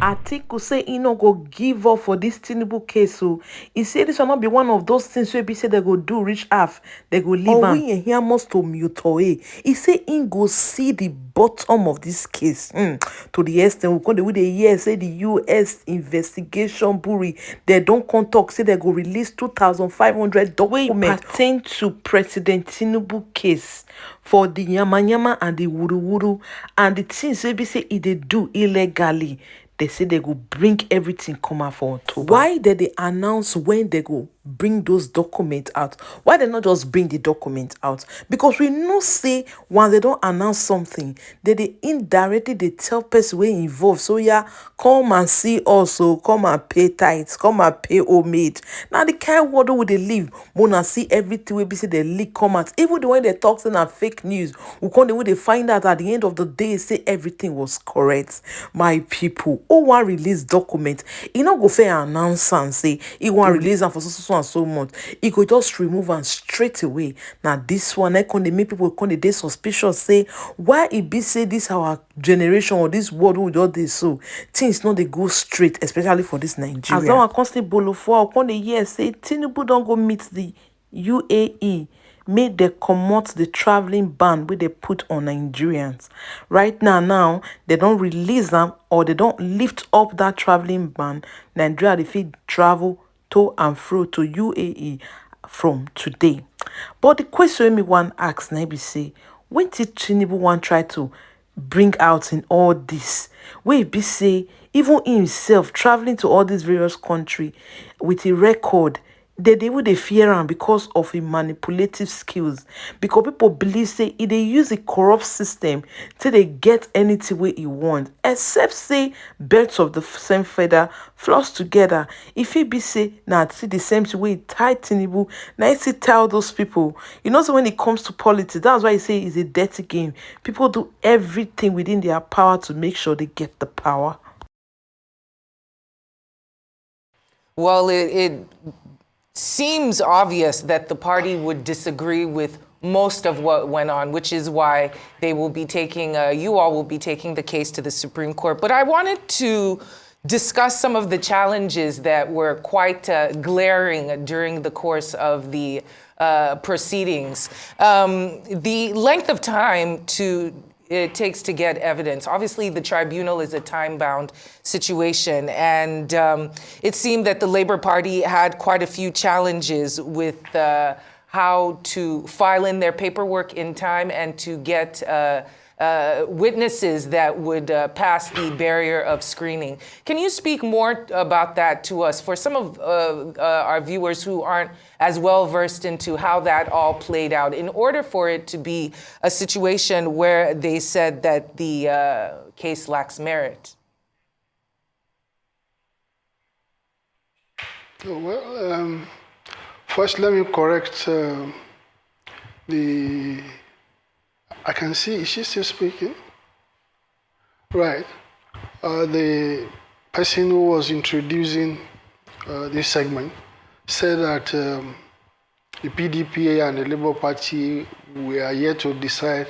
Atiku say he no go give up for this Tinubu case. So he say this will not be one of those things where be say they go do reach half, they go leave am. We hear must to mute away. He say he go see the bottom of this case. To the extent we come with the year say the US investigation bureau they don't come talk say they go release 2,500 documents pertain to President Tinubu case for the yama and the wuru and the things wey be say they do illegally. They say they go bring everything come out for October. Why did they announce when they go bring those documents out? Why they not just bring the document out? Because we know say when they don't announce something, they indirectly they tell person we involved. So yeah, come and see also, come and pay tithes, come and pay homage. Now the kind word where they live, wanna see everything we be say they leak come out. Even the way they talk saying fake news, we come the way they find out at the end of the day say everything was correct. My people, one release document, he not go fair announce and say he want release and for so and so much. He go just remove and straight away. Now this one, I can make people come they suspicious say why it be say this our generation or this world who just this so things not they go straight, especially for this Nigeria. As long as constantly bolo for upon the year say Tinubu don't go meet the UAE. Made they comot the traveling ban where they put on Nigerians. Right now, they don't release them or they don't lift up that traveling ban. Nigeria they fit travel to and fro to UAE from today. But the question me one asks now be say, when did Tinubu want try to bring out in all this? Where be say even himself traveling to all these various countries with a record. They would fear him because of his manipulative skills. Because people believe say if they use a corrupt system till they get anything way he want. Except say birds of the same feather flock together. If he be say now see the same way tie Tinubu, now he tell those people. You know so when it comes to politics, that's why he say it's a dirty game. People do everything within their power to make sure they get the power. Well, it seems obvious that the party would disagree with most of what went on, which is why they will be taking, you all will be taking the case to the Supreme Court. But I wanted to discuss some of the challenges that were quite glaring during the course of the proceedings. The length of time it takes to get evidence. Obviously, the tribunal is a time-bound situation, and it seemed that the Labour Party had quite a few challenges with how to file in their paperwork in time and to get witnesses that would pass the barrier of screening. Can you speak more about that to us for some of our viewers who aren't as well versed into how that all played out in order for it to be a situation where they said that the case lacks merit? Well, first let me correct I can see, is she still speaking? Right. The person who was introducing this segment said that the PDP and the Labour Party were yet to decide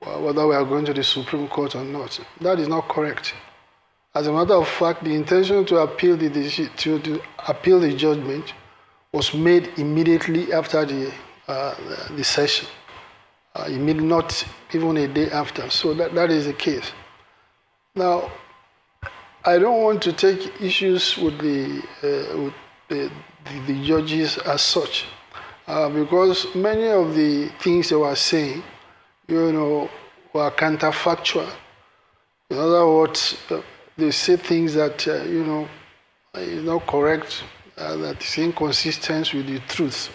whether we are going to the Supreme Court or not. That is not correct. As a matter of fact, the intention to appeal the judgment was made immediately after the session. Not even a day after. So that is the case. Now, I don't want to take issues with the judges as such, because many of the things they were saying, were counterfactual. In other words, they say things that is not correct, that is inconsistent with the truth.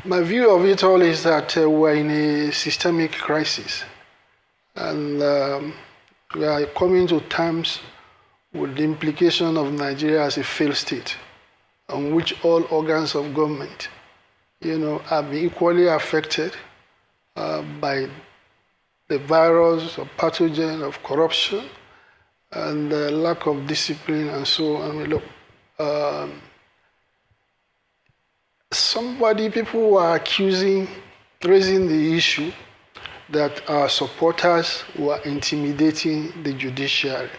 My view of it all is that we're in a systemic crisis, and we are coming to terms with the implication of Nigeria as a failed state, on which all organs of government, have been equally affected by the virus or pathogen of corruption and the lack of discipline and so on. I mean, look, people were raising the issue that our supporters were intimidating the judiciary.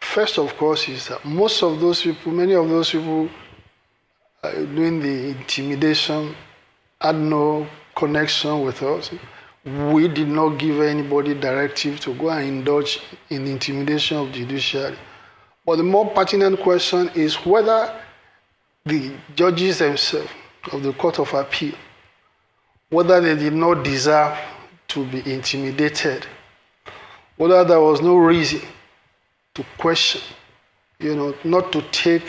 First, of course, is that most of those people, many of those people doing the intimidation had no connection with us. We did not give anybody directive to go and indulge in intimidation of the judiciary. But the more pertinent question is whether the judges themselves of the Court of Appeal, whether they did not deserve to be intimidated, whether there was no reason to question, not to take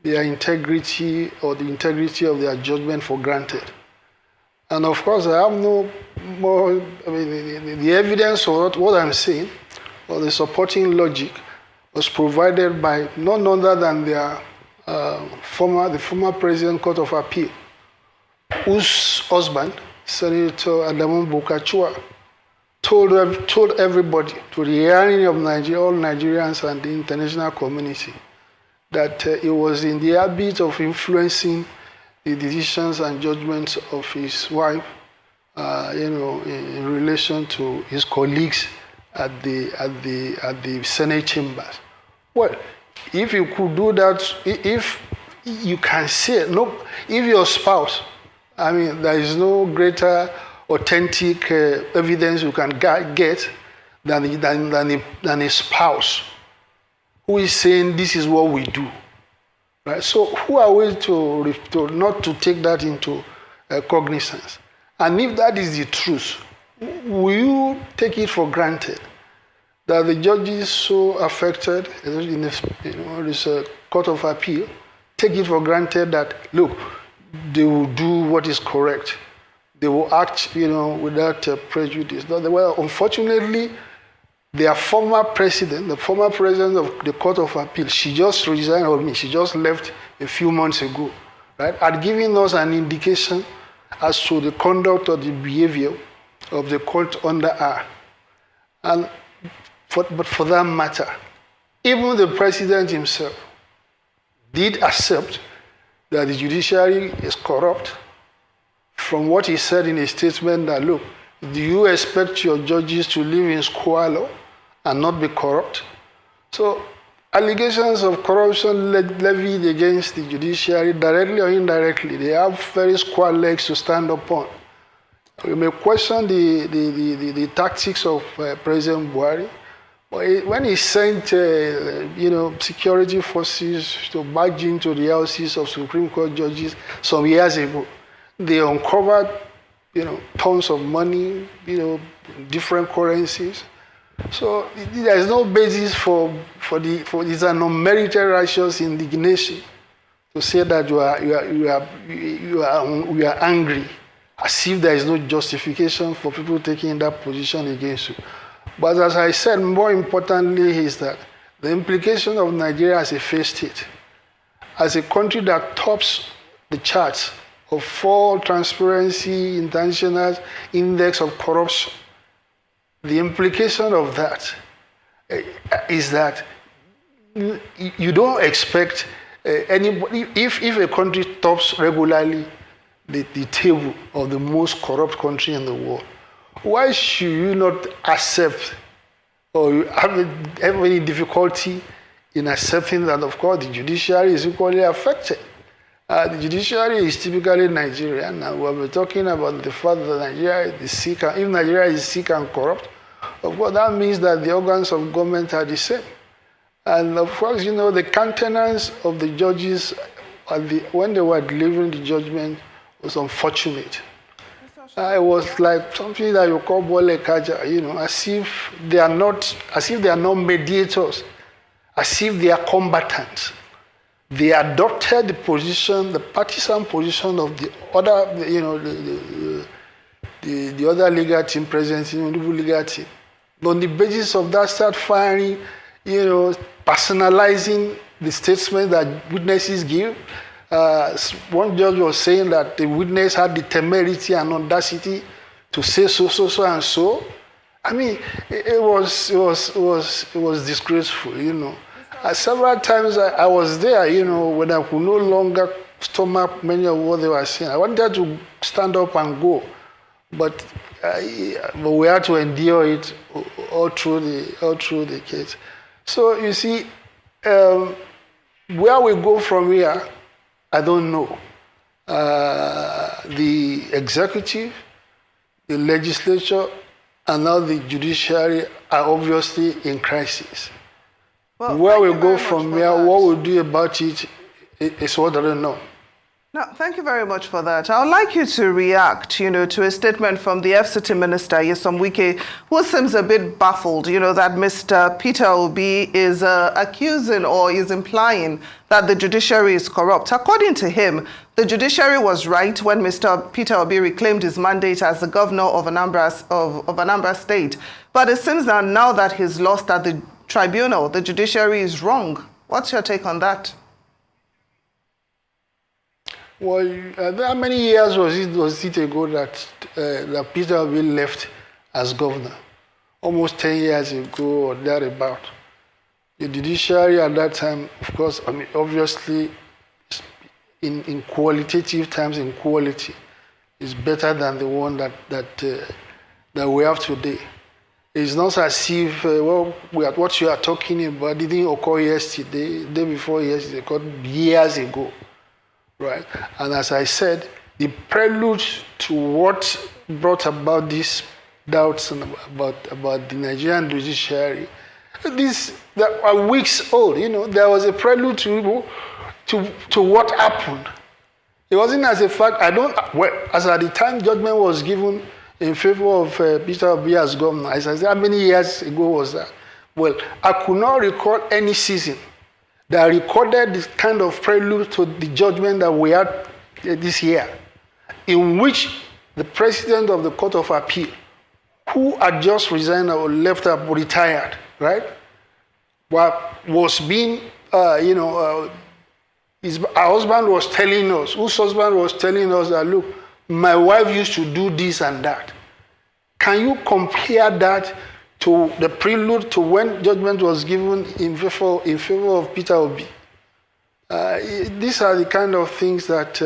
their integrity or the integrity of their judgment for granted. And of course, I have no more, the evidence of what I'm saying, or the supporting logic, was provided by none other than the former President Court of Appeal, whose husband, Senator Adamu Bukachua, told everybody, to the hearing of all Nigerians and the international community, that he was in the habit of influencing the decisions and judgments of his wife, in relation to his colleagues at the Senate chambers. Well, if you could do that, if you can say, no, if your spouse, there is no greater authentic evidence you can get than a spouse who is saying this is what we do, right? So who are we to not to take that into cognizance? And if that is the truth, will you take it for granted that the judges so affected in this Court of Appeal take it for granted that, look, they will do what is correct, they will act, without prejudice? Well, unfortunately, their former president, the former president of the Court of Appeal, she just resigned, she just left a few months ago, right? Had given us an indication as to the conduct or the behavior of the court under her. But for that matter, even the president himself did accept that the judiciary is corrupt. From what he said in his statement, that, look, do you expect your judges to live in squalor and not be corrupt? So allegations of corruption levied against the judiciary, directly or indirectly, they have very square legs to stand upon. We may question the tactics of President Buhari. When he sent security forces to barge into the houses of Supreme Court judges some years ago, they uncovered tons of money, different currencies. So there is no basis for it's an unmerited righteous indignation to say that you are angry, as if there is no justification for people taking that position against you. But as I said, more importantly is that the implication of Nigeria as a failed state, as a country that tops the charts of full Transparency International Index of Corruption, the implication of that is that you don't expect anybody, if a country tops regularly the table of the most corrupt country in the world, why should you not accept, or you have any difficulty in accepting that, of course, the judiciary is equally affected? The judiciary is typically Nigerian, and we'll be talking about the fact that Nigeria is sick. If Nigeria is sick and corrupt, of course, that means that the organs of government are the same. And of course, the countenance of the judges when they were delivering the judgment was unfortunate. It was like something that you call Bole Kaja, as if they are not mediators, as if they are combatants. They adopted the partisan position of the other, the other legal team, President Tinubu legal team. On the basis of that, start firing, personalizing the statement that witnesses give. One judge was saying that the witness had the temerity and audacity to say so and so. It was disgraceful, Several times I was there, when I could no longer stomach many of what they were saying. I wanted to stand up and go, but but we had to endure it all through the case. So you see, where we go from here, I don't know. The executive, the legislature, and now the judiciary are obviously in crisis. Well, where we go from here, what we do about it is what I don't know. No, thank you very much for that. I would like you to react, to a statement from the FCT Minister, Nyesom Wike, who seems a bit baffled, that Mr. Peter Obi is accusing or is implying that the judiciary is corrupt. According to him, the judiciary was right when Mr. Peter Obi reclaimed his mandate as the governor of Anambra State. But it seems that now that he's lost at the tribunal, the judiciary is wrong. What's your take on that? Well, how many years was it ago that Peter Obi left as governor? Almost 10 years ago or thereabout. The judiciary at that time, of course, obviously, in qualitative terms, in quality, is better than the one that we have today. It's not as if what you are talking about didn't occur yesterday, the day before yesterday, it occurred years ago. Right, and as I said, the prelude to what brought about these doubts about the Nigerian judiciary, these that are weeks old. There was a prelude to what happened. It wasn't as a fact. As at the time judgment was given in favor of Peter Obi as governor, as I said, how many years ago was that? Well, I could not recall any season that recorded this kind of prelude to the judgment that we had this year, in which the president of the Court of Appeal, who had just resigned or left up, retired, right, was being, her husband was telling us, whose husband was telling us that, look, my wife used to do this and that. Can you compare that to the prelude to when judgment was given in favor of Peter Obi? These are the kind of things that,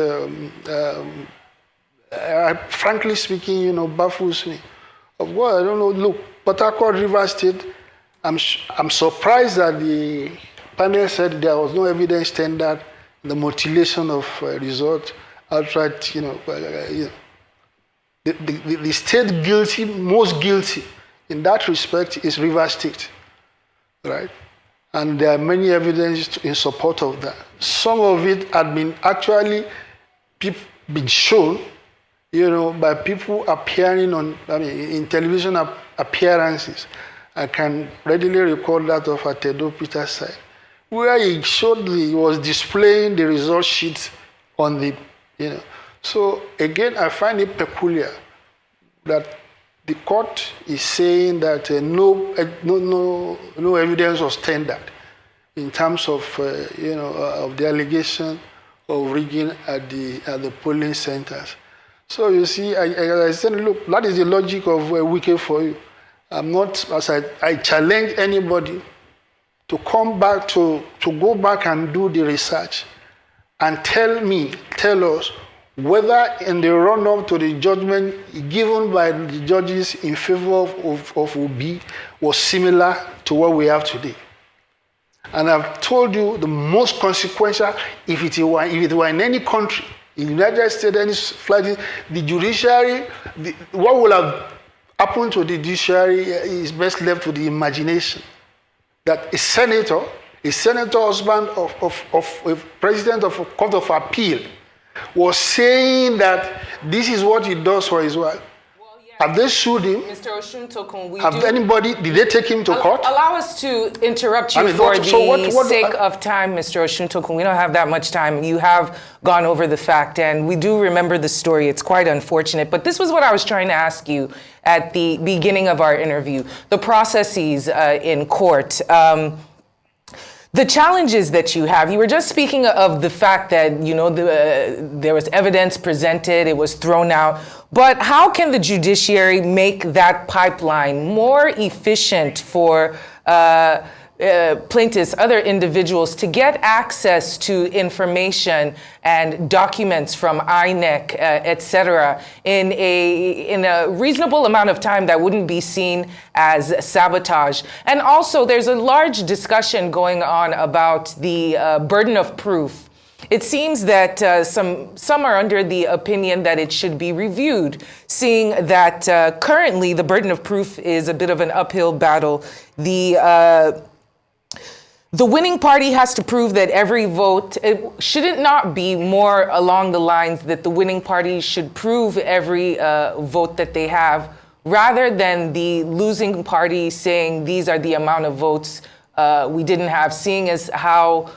frankly speaking, baffles me. Of course, I don't know. Look, Port Harcourt, River State, I'm surprised that the panel said there was no evidence tendered in the mutilation of resort outright. The state guilty, most guilty in that respect is River State, right? And there are many evidences in support of that. Some of it had been actually been shown, by people appearing in television appearances. I can readily recall that of Atedo Peter's side, where he was displaying the result sheets on the, So again, I find it peculiar that the court is saying that no evidence was tendered in terms of of the allegation of rigging at the polling centers. So you see, I said, look, that is the logic of Wike for you. I'm not, as I challenge anybody to come back to go back and do the research and tell us whether in the run-up to the judgment given by the judges in favor of Obi was similar to what we have today. And I've told you the most consequential, if it were in any country, in the United States, any flight, the judiciary, what will have happened to the judiciary is best left to the imagination. That a senator husband of a president of a court of appeal, was saying that this is what he does for his wife. Well, yeah. Have they sued him? Mr. Oshun-Tokun, did they take him to court? Allow us to interrupt you for the sake of time, Mr. Oshun-Tokun. We don't have that much time. You have gone over the fact, and we do remember the story. It's quite unfortunate. But this was what I was trying to ask you at the beginning of our interview. The processes in court. The challenges that you have, you were just speaking of the fact that, there was evidence presented, it was thrown out, but how can the judiciary make that pipeline more efficient for plaintiffs, other individuals, to get access to information and documents from INEC, et cetera, in a reasonable amount of time that wouldn't be seen as sabotage. And also, there's a large discussion going on about the burden of proof. It seems that some are under the opinion that it should be reviewed, seeing that currently the burden of proof is a bit of an uphill battle. The winning party has to prove that every vote, should it not be more along the lines that the winning party should prove every vote that they have, rather than the losing party saying these are the amount of votes we didn't have, seeing as how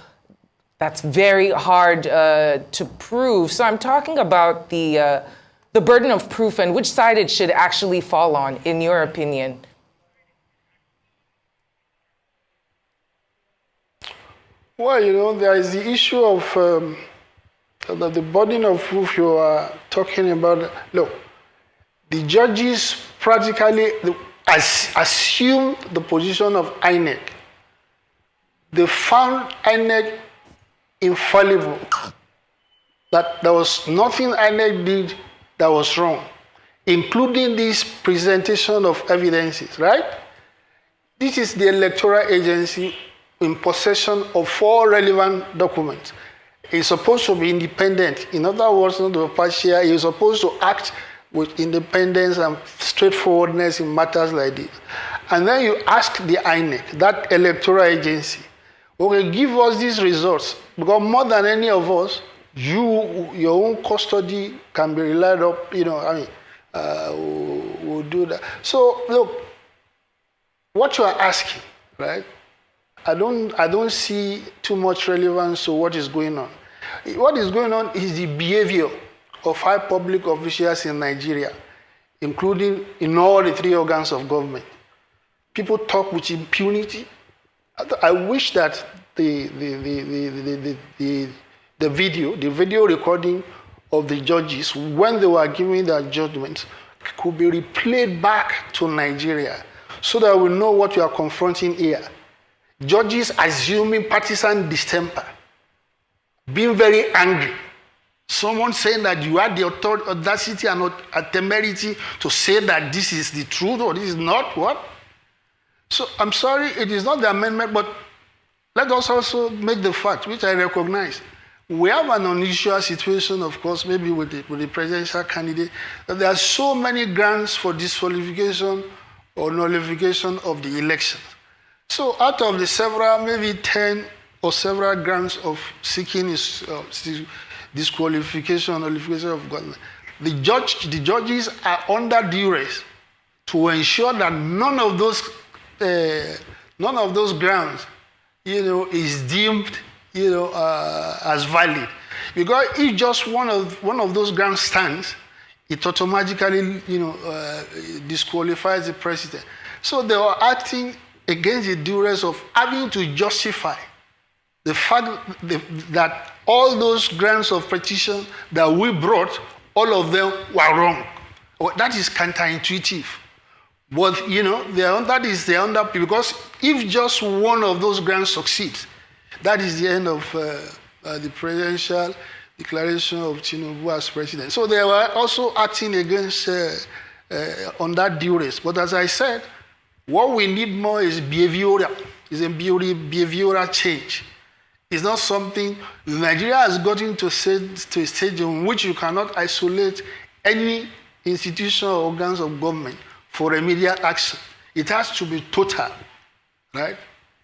that's very hard to prove. So I'm talking about the burden of proof and which side it should actually fall on, in your opinion. Well, there is the issue of the burden of proof you are talking about. Look, the judges practically assumed the position of INEC. They found INEC infallible, that there was nothing INEC did that was wrong, including this presentation of evidences, right? This is the electoral agency in possession of 4 relevant documents. It's supposed to be independent. In other words, not partial. It's supposed to act with independence and straightforwardness in matters like this. And then you ask the INEC, that electoral agency, okay, give us these results, because more than any of us, your own custody can be relied up, we'll do that. So look, what you are asking, right? I don't see too much relevance to what is going on. What is going on is the behavior of high public officials in Nigeria, including in all the 3 organs of government. People talk with impunity. I wish that the video recording of the judges when they were giving their judgments could be replayed back to Nigeria so that we know what we are confronting here. Judges assuming partisan distemper, being very angry. Someone saying that you had the audacity and temerity to say that this is the truth or this is not what? So I'm sorry, it is not the amendment, but let us also make the fact, which I recognize. We have an unusual situation, of course, maybe with the presidential candidate, that there are so many grounds for disqualification or nullification of the election. So out of the several, maybe 10 or several grounds of seeking disqualification or nullification of government, the judges are under duress to ensure that none of those grounds, is deemed, as valid. Because if just one of those grounds stands, it automatically, disqualifies the president. So they are acting against the duress of having to justify the fact that all those grounds of petition that we brought, all of them were wrong. That is counterintuitive. But, they're under, because if just one of those grounds succeeds, that is the end of the presidential declaration of Tinubu as president. So they were also acting against on that duress. But as I said, what we need more is behavioral change. It's not something Nigeria has gotten to a stage in which you cannot isolate any institution or organs of government for immediate action. It has to be total, right?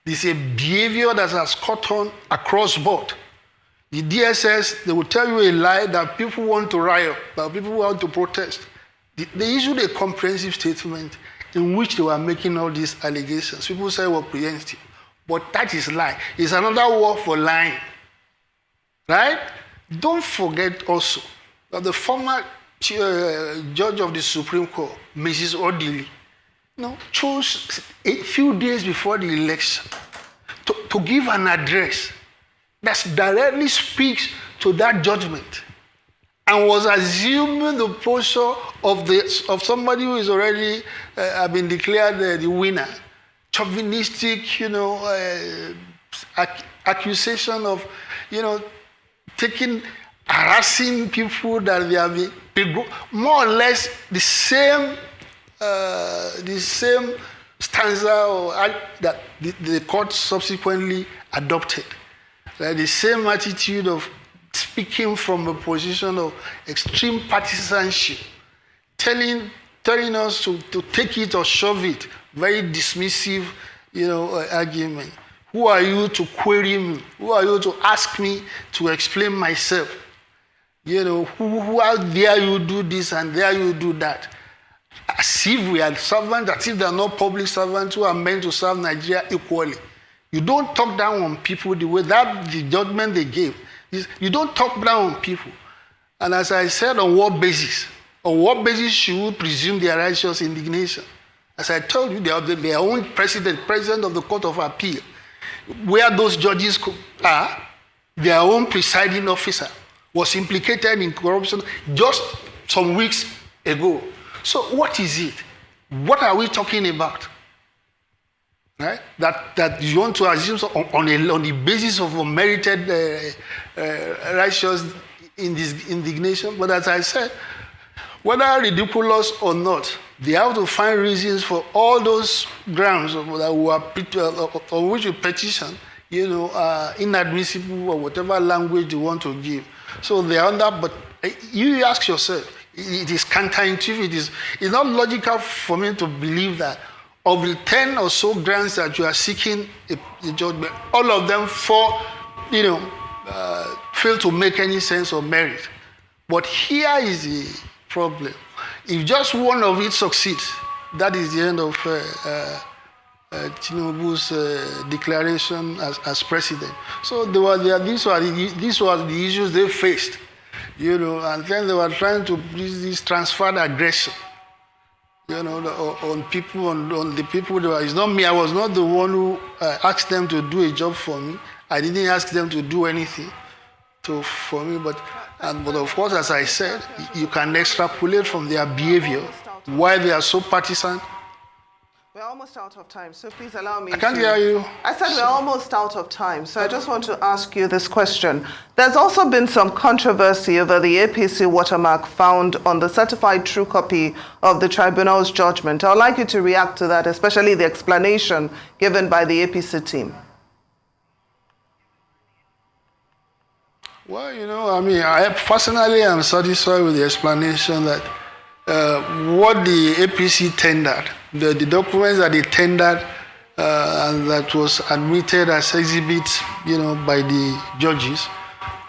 It's a behavior that has caught on across board. The DSS, they will tell you a lie that people want to riot, that people want to protest. They issued a comprehensive statement in which they were making all these allegations. People say we're preemptive, but that is lie. It's another word for lying, right? Don't forget also that the former judge of the Supreme Court, Mrs. Odili, chose a few days before the election to give an address that directly speaks to that judgment, and was assuming the posture of somebody who is already been declared the winner, chauvinistic, accusation of, harassing people that they have been, more or less the same stanza that the court subsequently adopted. Right? The same attitude of speaking from a position of extreme partisanship, telling us to take it or shove it, very dismissive, argument. Who are you to query me? Who are you to ask me to explain myself? How dare you do this and dare you do that? As if we are servants, as if they are not public servants who are meant to serve Nigeria equally. You don't talk down on people the way that the judgment they gave. You don't talk down on people. And as I said, on what basis? On what basis should we presume their righteous indignation? As I told you, they are their own president of the Court of Appeal. Where those judges are, their own presiding officer was implicated in corruption just some weeks ago. So what is it? What are we talking about? Right? That you want to assume on the basis of unmerited righteous indignation? But as I said, whether ridiculous or not, they have to find reasons for all those grounds on which you petition, inadmissible or whatever language you want to give. So they are under, but you ask yourself, it is counterintuitive. It's not logical for me to believe that of the 10 or so grants that you are seeking a judgment, all of them fail to make any sense or merit. But here is the problem. If just one of it succeeds, that is the end of Tinubu's declaration as president. So these were the issues they faced, and then they were trying to use this transferred aggression, on people, on the people. It's not me. I was not the one who asked them to do a job for me. I didn't ask them to do anything for me, but of course, as I said, you can extrapolate from their behavior why they are so partisan. We're almost out of time, so please allow me I can't hear you. I said we're almost out of time, so I just want to ask you this question. There's also been some controversy over the APC watermark found on the certified true copy of the tribunal's judgment. I would like you to react to that, especially the explanation given by the APC team. Well, I personally am satisfied with the explanation that what the APC tendered, the documents that they tendered and that was admitted as exhibits, by the judges,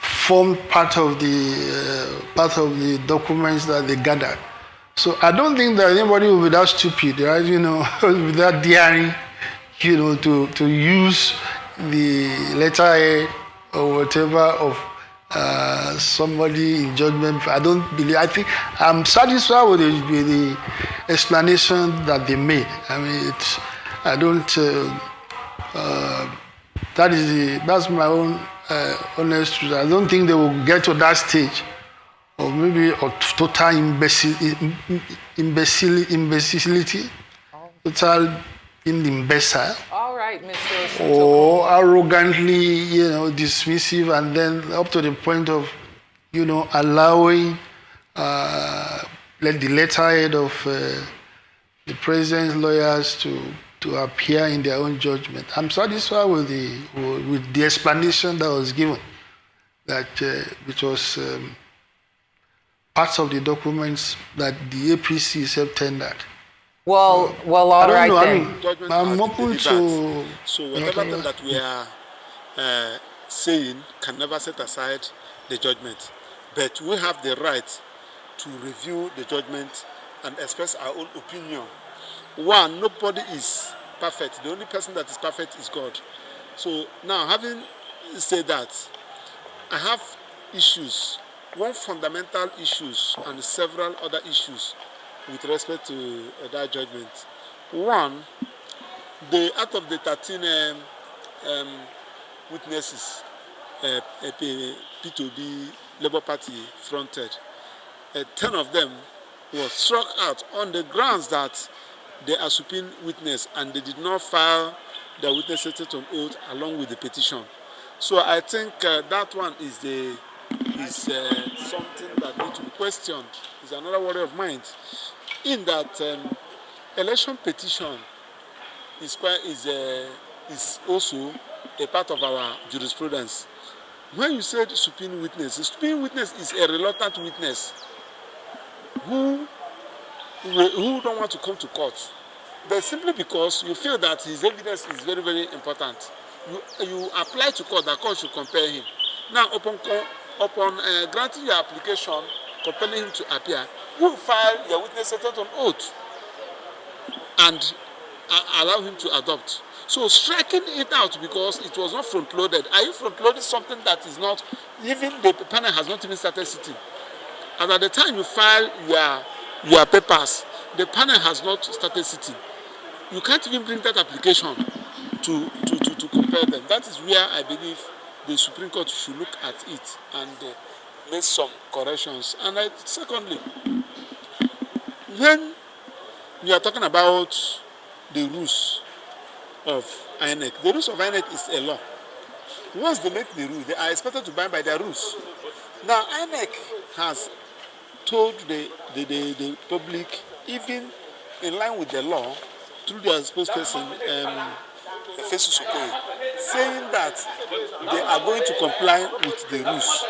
formed part of the documents that they gathered. So I don't think that anybody will be that stupid, right? Without daring, to use the letter A or whatever of somebody in judgment. I think I'm satisfied with the explanation that they made. That's my own honest truth. I don't think they will get to that stage of maybe total imbecility, total imbecile. All right, Mr. Or arrogantly, dismissive, and then up to the point of, allowing the letterhead of the president's lawyers to appear in their own judgment. I'm satisfied with the explanation that was given, that which was parts of the documents that the APC itself tendered. Well, all right then. I'm open to. So whatever that we are saying can never set aside the judgment, but we have the right to review the judgment and express our own opinion. One, nobody is perfect. The only person that is perfect is God. So now, having said that, I have issues, one fundamental issues and several other issues with respect to that judgment. One, out of the 13 witnesses P2B Labour Party fronted, 10 of them were struck out on the grounds that they are supreme witness and they did not file their witness statement on oath along with the petition. So I think that one is something that needs to be questioned. It's another worry of mine. In that election petition is also a part of our jurisprudence. When you said supreme witness, the supreme witness is a reluctant witness who don't want to come to court, but simply because you feel that his evidence is very, very important. You apply to court that court should compel him. Now, upon granting your application, compelling him to appear, you file your witness statement on oath and allow him to adopt. So striking it out because it was not front-loaded. Are you front-loading something that is not, even the panel has not even started sitting? And at the time you file your papers, the panel has not started sitting. You can't even bring that application to compare them. That is where I believe the Supreme Court should look at it and make some corrections. And secondly, when we are talking about the rules of INEC, the rules of INEC is a law. Once they make the rule, they are expected to abide by their rules. Now, INEC has told the public, even in line with the law, through their spokesperson, Festus Okoye, saying that they are going to comply with the rules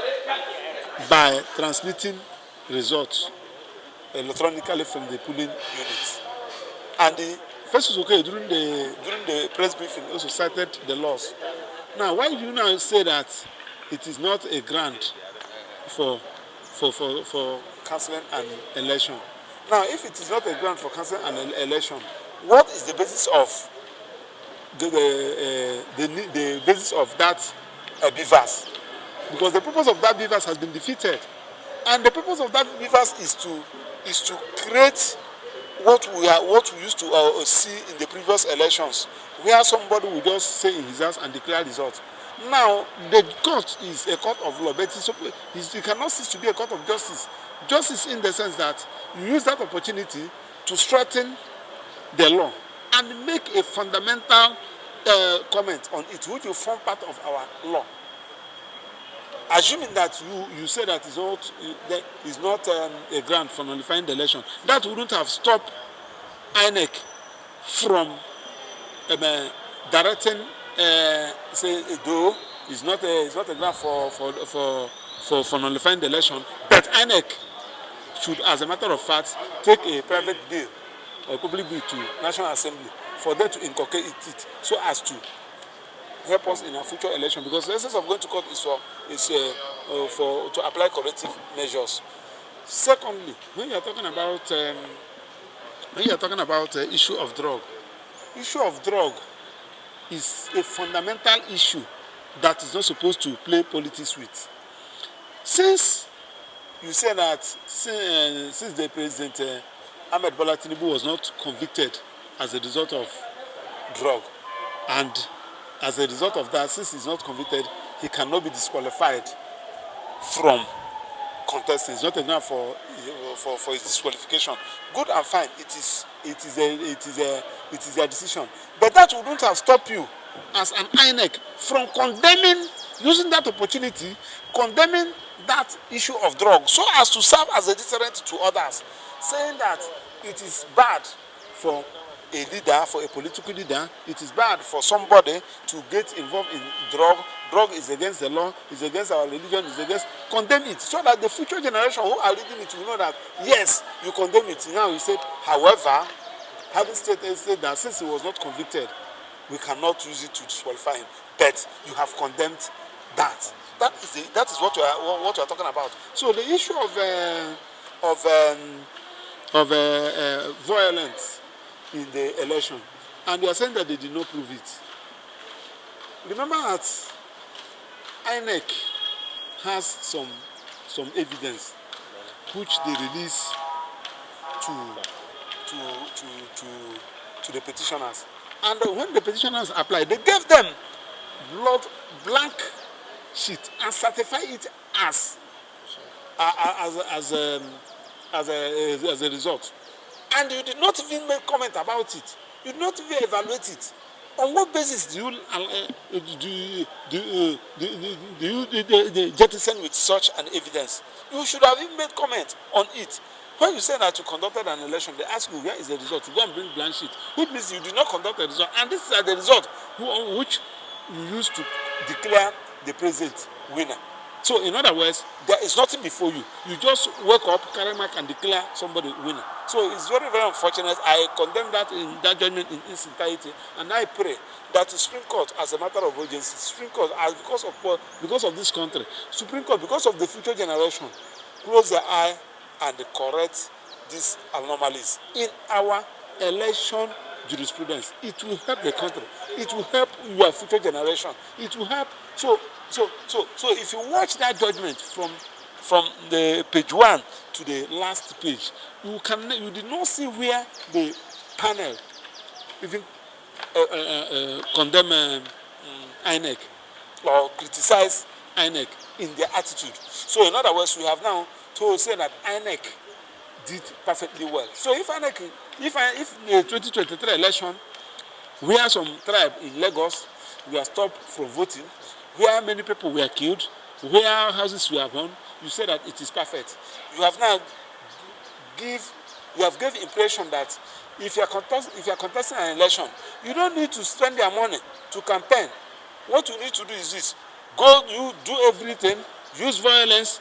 by transmitting results electronically from the polling units. And the Festus Okoye during the press briefing also cited the laws. Now, why do you now say that it is not a grant for cancelling an election? Now, if it is not a grant for cancelling an election, what is the basis of the basis of that beavers? Because the purpose of that beavers has been defeated, and the purpose of that beavers is to create what we used to see in the previous elections, where somebody will just say in his house and declare results. Now, the court is a court of law, but it cannot cease to be a court of justice. Justice in the sense that you use that opportunity to strengthen the law and make a fundamental comment on it, which will form part of our law. Assuming that you say that is not a grant for nullifying the election, that wouldn't have stopped INEC from directing, say, though it's not a grant for nullifying the election, but INEC should, as a matter of fact, take a private bill or public bill to National Assembly for them to inculcate it so as to help us in our future election. Because the essence of going to court is to apply corrective measures. Secondly, when you are talking about issue of drug is a fundamental issue that is not supposed to play politics with. Since you say that since the President Bod Tv was not convicted as a result of drug, and as a result of that, since he's not convicted, he cannot be disqualified from contesting. It's not enough for his disqualification. Good and fine. It is their decision. But that wouldn't have stopped you as an INEC from using that opportunity, condemning that issue of drugs, so as to serve as a deterrent to others, saying that it is bad for a leader, for a political leader, it is bad for somebody to get involved in drug. Drug is against the law, is against our religion, is against, condemn it, so that the future generation who are reading it will know that, yes, you condemn it. Now he said, however, having stated that since he was not convicted, we cannot use it to disqualify him. But you have condemned that. That is what we are talking about. So the issue of violence in the election, and they are saying that they did not prove it. Remember that INEC has some evidence which they release to the petitioners, and when the petitioners applied, they gave them blank sheet and certify it as a result. And you did not even make comment about it. You did not even evaluate it. On what basis do you jettison with such an evidence? You should have even made comment on it. When you say that you conducted an election, they ask you where is the result. You go and bring blank sheet, which means you did not conduct a result. And this is the result which you used to declare the president winner. So in other words, there is nothing before you. You just wake up, carry mark, and declare somebody winner. So it's very, very unfortunate. I condemn that in that judgment in its entirety, and I pray that the Supreme Court, as a matter of urgency, Supreme Court, as because of this country, Supreme Court, because of the future generation, close their eye and correct these anomalies in our election jurisprudence. It will help the country. It will help your future generation. It will help. So if you watch that judgment from the page 1 to the last page, you did not see where the panel even condemn INEC or criticize INEC in their attitude. So in other words, we have now to say that INEC did perfectly well. So if INEC, if the 2023 election, where some tribe in Lagos were stopped from voting, where many people were killed, where houses were burned, you say that it is perfect. You have now given impression that if you are contesting an election, you don't need to spend your money to campaign. What you need to do is this: you do everything, use violence,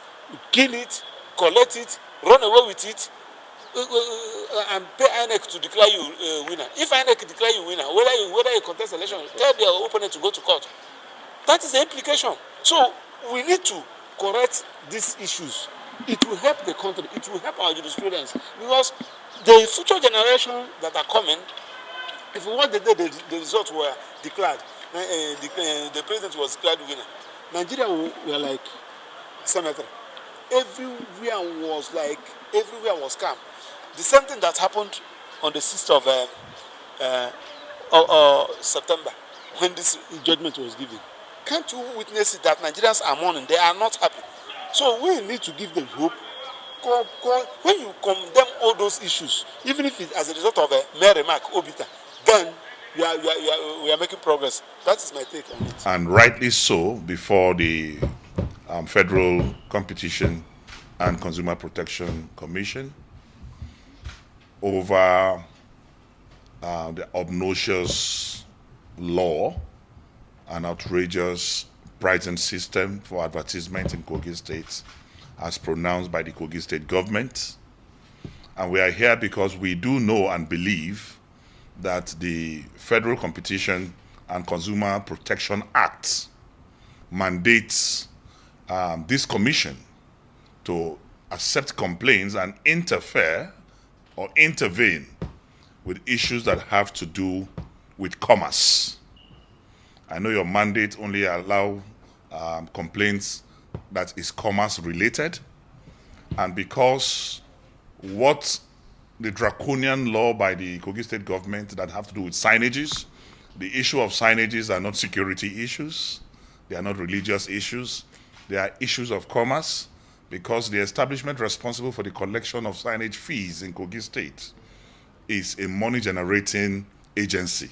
kill it, collect it, run away with it, and pay INEC to declare you winner. If INEC declare you winner, whether you contest election, tell your opponent to go to court. That is the implication. So we need to correct these issues. It will help the country. It will help our jurisprudence, because the future generation that are coming, if we want the results were declared, the president was declared winner, Nigeria were like cemetery. Everywhere was calm. The same thing that happened on the 6th of September, when this judgment was given. Can't you witness it that Nigerians are mourning? They are not happy. So we need to give them hope. When you condemn all those issues, even if it's as a result of a mere remark, obita, then we are making progress. That is my take on it. And rightly so, before the Federal Competition and Consumer Protection Commission over the obnoxious law and outrageous pricing system for advertisement in Kogi State as pronounced by the Kogi State government. And we are here because we do know and believe that the Federal Competition and Consumer Protection Act mandates this commission to accept complaints and interfere or intervene with issues that have to do with commerce. I know your mandate only allow complaints that is commerce related, and because what the draconian law by the Kogi State government that have to do with signages, the issue of signages are not security issues, they are not religious issues, they are issues of commerce, because the establishment responsible for the collection of signage fees in Kogi State is a money generating agency.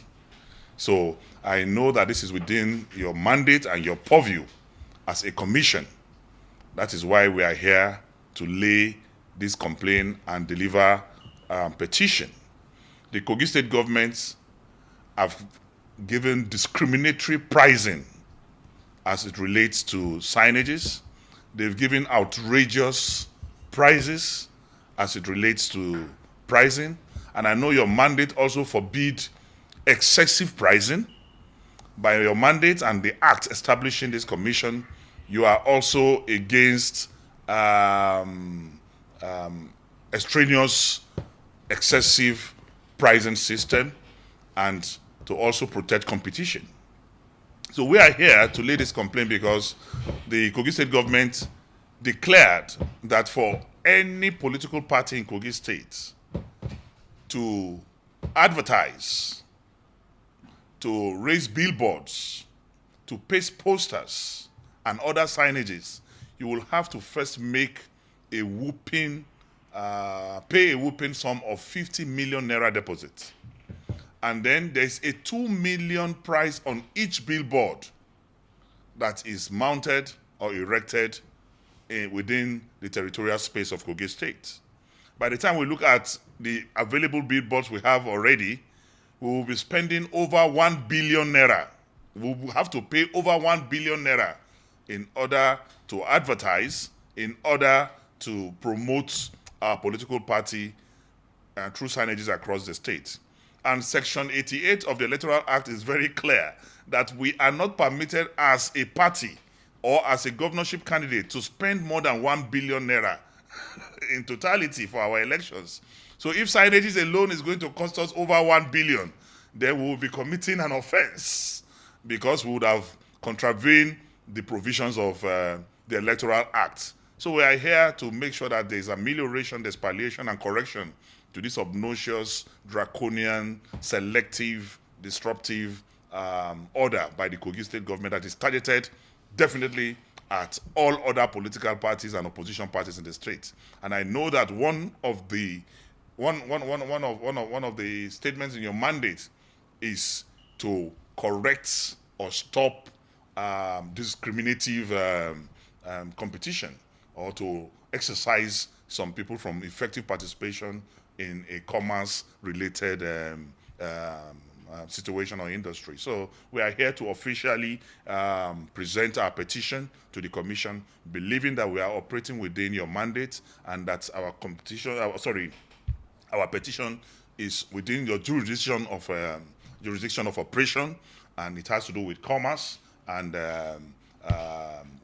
So I know that this is within your mandate and your purview as a commission. That is why we are here to lay this complaint and deliver petition. The Kogi State government have given discriminatory pricing as it relates to signages. They've given outrageous prices as it relates to pricing. And I know your mandate also forbid excessive pricing. By your mandate and the act establishing this commission, you are also against extraneous excessive pricing system and to also protect competition. So we are here to lay this complaint because the Kogi State government declared that for any political party in Kogi State to advertise, to raise billboards, to paste posters and other signages, you will have to first make a whooping pay a whooping sum of 50 million naira deposit. And then there's a 2 million price on each billboard that is mounted or erected within the territorial space of Kogi State. By the time we look at the available billboards we have already, we will be spending over 1 billion naira. We will have to pay over 1 billion naira in order to advertise, in order to promote our political party through signages across the state. And Section 88 of the Electoral Act is very clear that we are not permitted as a party or as a governorship candidate to spend more than 1 billion naira in totality for our elections. So if signages alone is going to cost us over 1 billion, then we will be committing an offense because we would have contravened the provisions of the Electoral Act. So we are here to make sure that there is amelioration, there's palliation and correction to this obnoxious, draconian, selective, disruptive order by the Kogi State government that is targeted definitely at all other political parties and opposition parties in the state. And I know that one of the statements in your mandate is to correct or stop discriminative competition, or to exercise some people from effective participation in a commerce-related situation or industry. So we are here to officially present our petition to the Commission, believing that we are operating within your mandate and that our petition is within your jurisdiction of operation, and it has to do with commerce. And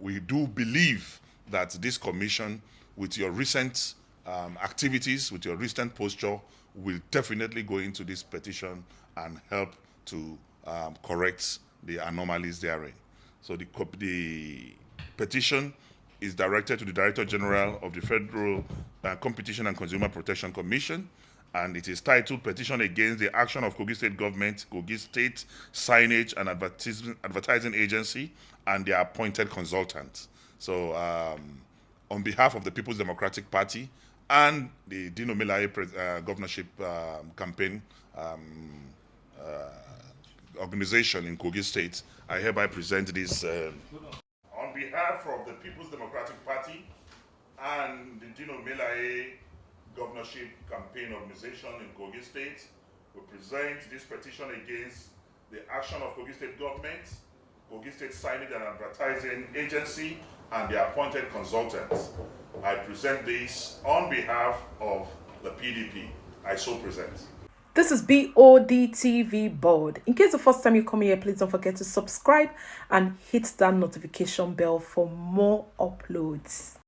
we do believe that this Commission, with your recent activities, with your recent posture, will definitely go into this petition and help to correct the anomalies therein. So the petition is directed to the Director General of the Federal Competition and Consumer Protection Commission, and it is titled Petition Against the Action of Kogi State Government, Kogi State Signage and Advertising Agency, and their appointed consultants. So on behalf of the People's Democratic Party and the Dino Melaye governorship campaign organization in Kogi State, I hereby present this. On behalf of the People's Democratic Party and the Dino Melaye governorship campaign organization in Kogi State, we present this petition against the action of Kogi State government, Kogi State Signage and Advertising Agency, and the appointed consultants. I present this on behalf of the PDP. I so present. This is Bod TV Bod. In case the first time you come here, please don't forget to subscribe and hit that notification bell for more uploads.